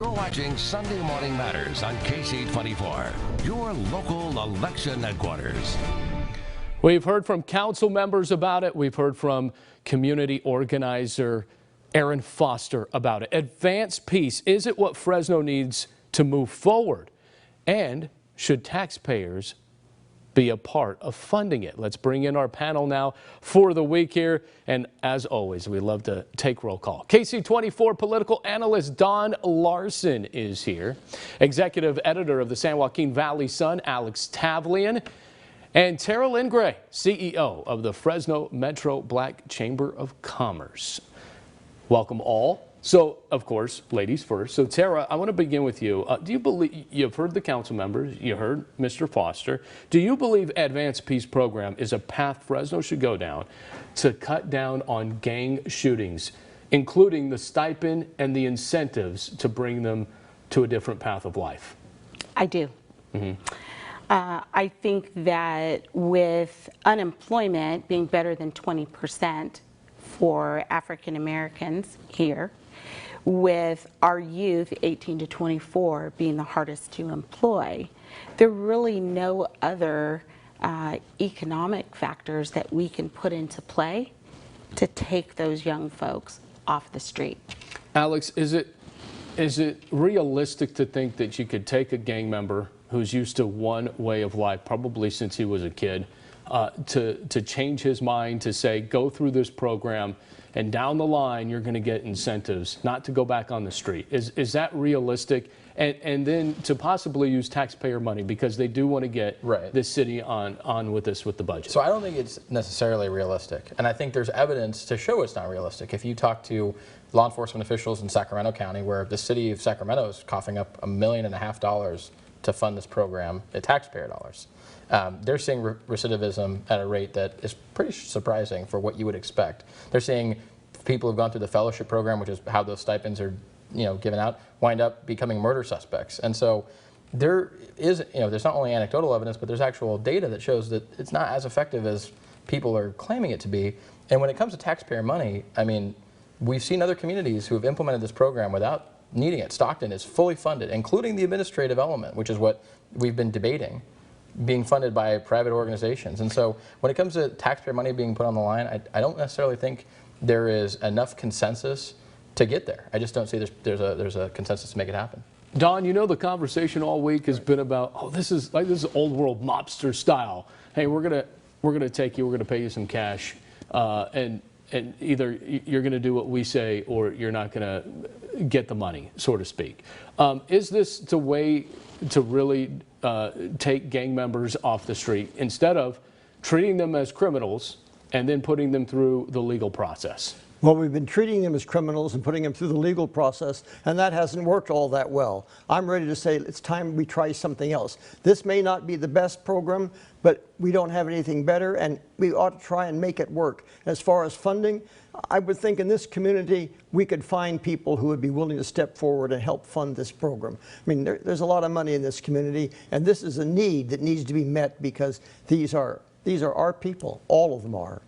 You're watching Sunday Morning Matters on KC24, your local election headquarters. We've heard from council members about it. We've heard from community organizer Aaron Foster about it. Advance peace, is it what Fresno needs to move forward? And should taxpayers be a part of funding it? Let's bring in our panel now for the week here. And as always, we love to take roll call. KC24 political analyst Don Larson is here. Executive editor of the San Joaquin Valley Sun, Alex Tavlian. And Tara Lindgray, CEO of the Fresno Metro Black Chamber of Commerce. Welcome all. So, of course, ladies first. So, Tara, I want to begin with you. Do you believe, you've heard the council members, you heard Mr. Foster. Do you believe Advance Peace Program is a path Fresno should go down to cut down on gang shootings, including the stipend and the incentives to bring them to a different path of life? I do. I think that with unemployment being better than 20% for African Americans here, with our youth 18 to 24 being the hardest to employ, there are really no other economic factors that we can put into play to take those young folks off the street. Alex, is it realistic to think that you could take a gang member who's used to one way of life, probably since he was a kid, to change his mind, to say, go through this program, and down the line, you're going to get incentives not to go back on the street? Is that realistic? And then to possibly use taxpayer money because they do want to get this city on with this with the budget. So I don't think it's necessarily realistic. And I think there's evidence to show it's not realistic. If you talk to law enforcement officials in Sacramento County, where the city of Sacramento is coughing up $1.5 million to fund this program, the taxpayer dollars. They're seeing recidivism at a rate that is pretty surprising for what you would expect. They're seeing people who've gone through the fellowship program, which is how those stipends are, given out, wind up becoming murder suspects. And so there is, there's not only anecdotal evidence, but there's actual data that shows that it's not as effective as people are claiming it to be. And when it comes to taxpayer money, I mean, we've seen other communities who have implemented this program without needing it. Stockton is fully funded, including the administrative element, which is what we've been debating, being funded by private organizations. And so when it comes to taxpayer money being put on the line, I don't necessarily think there is enough consensus to get there. I just don't see there's a consensus to make it happen. Don, the conversation all week has been about, oh, this is old world mobster style. Hey, we're gonna take you, we're gonna pay you some cash, and either you're gonna do what we say or you're not gonna get the money, so to speak. Is this the way to really take gang members off the street instead of treating them as criminals and then putting them through the legal process? Well, we've been treating them as criminals and putting them through the legal process, and that hasn't worked all that well. I'm ready to say it's time we try something else. This may not be the best program, but we don't have anything better, and we ought to try and make it work. As far as funding, I would think in this community we could find people who would be willing to step forward and help fund this program. I mean, there's a lot of money in this community, and this is a need that needs to be met because these are our people. All of them are.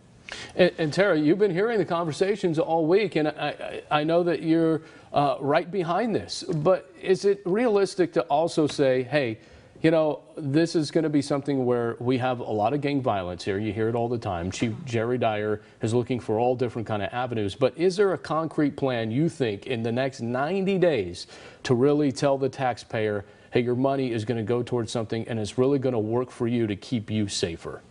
And Tara, you've been hearing the conversations all week, and I know that you're right behind this. But is it realistic to also say, hey, this is going to be something where we have a lot of gang violence here. You hear it all the time. Chief Jerry Dyer is looking for all different kind of avenues. But is there a concrete plan, you think, in the next 90 days to really tell the taxpayer, hey, your money is going to go towards something and it's really going to work for you to keep you safer?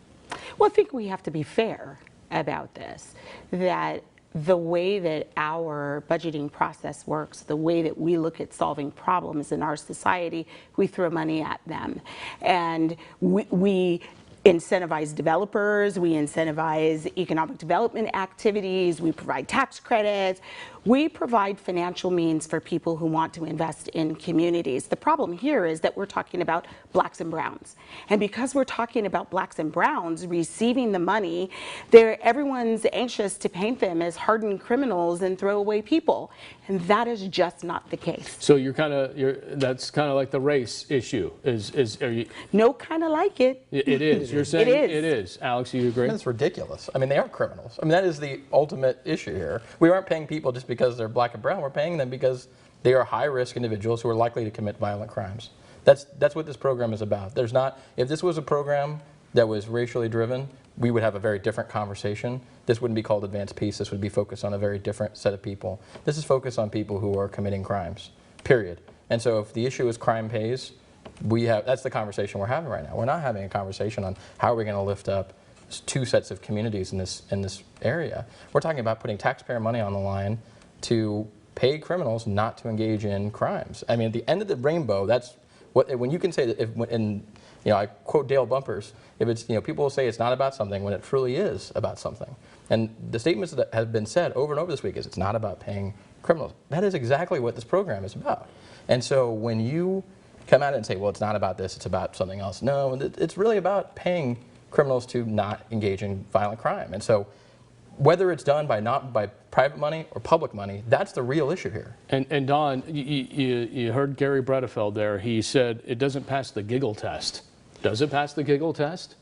Well, I think we have to be fair about this, that the way that our budgeting process works, the way that we look at solving problems in our society, we throw money at them. And we incentivize developers, we incentivize economic development activities, we provide tax credits, we provide financial means for people who want to invest in communities. The problem here is that we're talking about blacks and browns. And because we're talking about blacks and browns receiving the money, everyone's anxious to paint them as hardened criminals and throwaway people. And that is just not the case. So that's kind of like the race issue. Are you? No, kind of like it. It is. You're saying it is. Alex, you agree? That's ridiculous. I mean, they are criminals. I mean, that is the ultimate issue here. We aren't paying people just because they're black and brown. We're paying them because They are high-risk individuals who are likely to commit violent crimes. That's what this program is about. There's not, if this was a program that was racially driven, we would have a very different conversation. This wouldn't be called Advanced Peace. This would be focused on a very different set of people. This is focused on people who are committing crimes, period. And so if the issue is crime pays, that's the conversation we're having right now. We're not having a conversation on how are we going to lift up two sets of communities in this area. We're talking about putting taxpayer money on the line to pay criminals not to engage in crimes. I mean, at the end of the rainbow, that's what, when you can say that, I quote Dale Bumpers, if it's, people will say it's not about something when it truly is about something. And the statements that have been said over and over this week is it's not about paying criminals. That is exactly what this program is about. And so when you come at it and say, well, it's not about this, it's about something else. No, it's really about paying criminals to not engage in violent crime. And so whether it's done by private money or public money, that's the real issue here. And Don, you heard Gary Bredefeld there. He said it doesn't pass the giggle test. Does it pass the giggle test?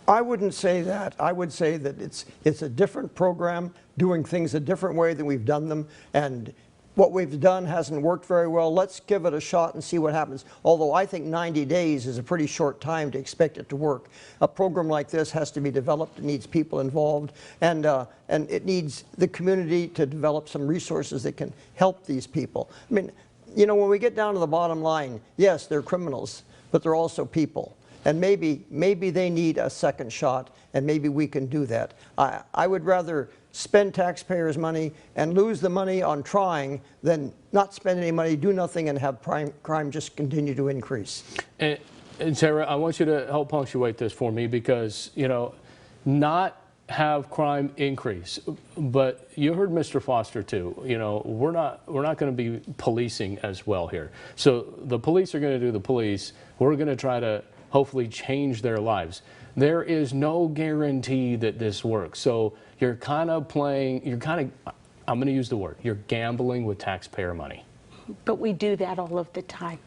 I wouldn't say that. I would say that it's a different program, doing things a different way than we've done them, and what we've done hasn't worked very well. Let's give it a shot and see what happens. Although I think 90 days is a pretty short time to expect it to work. A program like this has to be developed. It needs people involved, and it needs the community to develop some resources that can help these people. I mean, when we get down to the bottom line, yes, they're criminals, but they're also people. And maybe they need a second shot, and maybe we can do that. I would rather spend taxpayers' money and lose the money on trying than not spend any money, do nothing, and have crime just continue to increase. And Sarah, I want you to help punctuate this for me because, not have crime increase, but you heard Mr. Foster too. We're not going to be policing as well here. So the police are going to do the police. We're going to try to hopefully change their lives. There is no guarantee that this works. So you're kind of I'm going to use the word, you're gambling with taxpayer money. But we do that all of the time.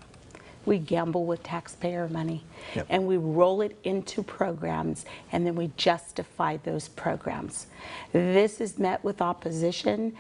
We gamble with taxpayer money, yep. And we roll it into programs, and then we justify those programs. This is met with opposition,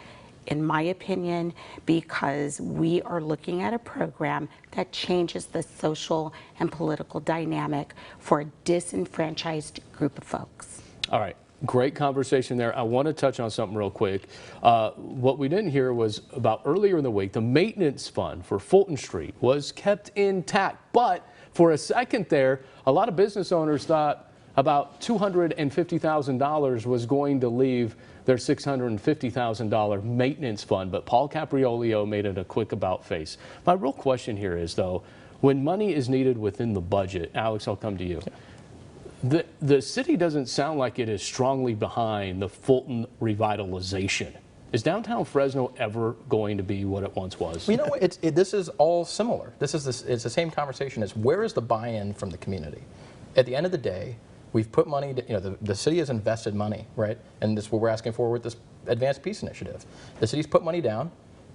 in my opinion, because we are looking at a program that changes the social and political dynamic for a disenfranchised group of folks. All right. Great conversation there. I want to touch on something real quick. What we didn't hear was about earlier in the week, the maintenance fund for Fulton Street was kept intact. But for a second there, a lot of business owners thought about $250,000 was going to leave their $650,000 maintenance fund. But Paul Capriolio made it a quick about face. My real question here is, though, when money is needed within the budget, Alex, I'll come to you. The city doesn't sound like it is strongly behind the Fulton revitalization. Is downtown Fresno ever going to be what it once was? Well, this is all similar. It's the same conversation as where is the buy-in from the community? At the end of the day, we've put money, the city has invested money, right? And this is what we're asking for with this Advanced Peace Initiative. The city's put money down,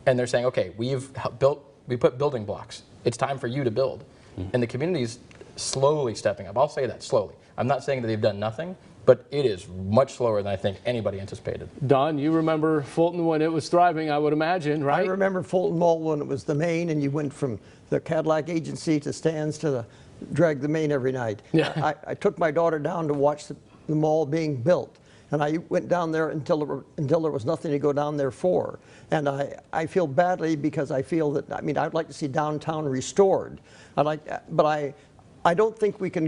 and they're saying, okay, we put building blocks. It's time for you to build. Mm-hmm. And the community's slowly stepping up. I'll say that, slowly. I'm not saying that they've done nothing, but it is much slower than I think anybody anticipated. Don, you remember Fulton when it was thriving, I would imagine, right? I remember Fulton Mall when it was the main, and you went from the Cadillac agency to Stan's to drag the main every night. Yeah. I took my daughter down to watch the mall being built, and I went down there until there was nothing to go down there for. And I feel badly because I feel that, I'd like to see downtown restored. But I don't think we can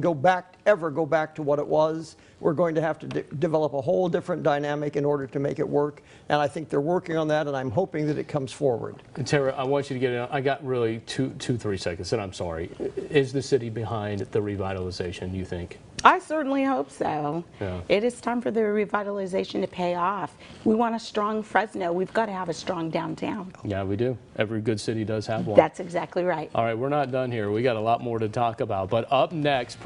ever go back to what it was. We're going to have to develop a whole different dynamic in order to make it work. And I think they're working on that, and I'm hoping that it comes forward. And Tara, I want you to get in. I got really 3 seconds, and I'm sorry. Is the city behind the revitalization, you think? I certainly hope so. Yeah. It is time for the revitalization to pay off. We want a strong Fresno. We've got to have a strong downtown. Yeah, we do. Every good city does have one. That's exactly right. All right, we're not done here. We got a lot more to talk about. But up next,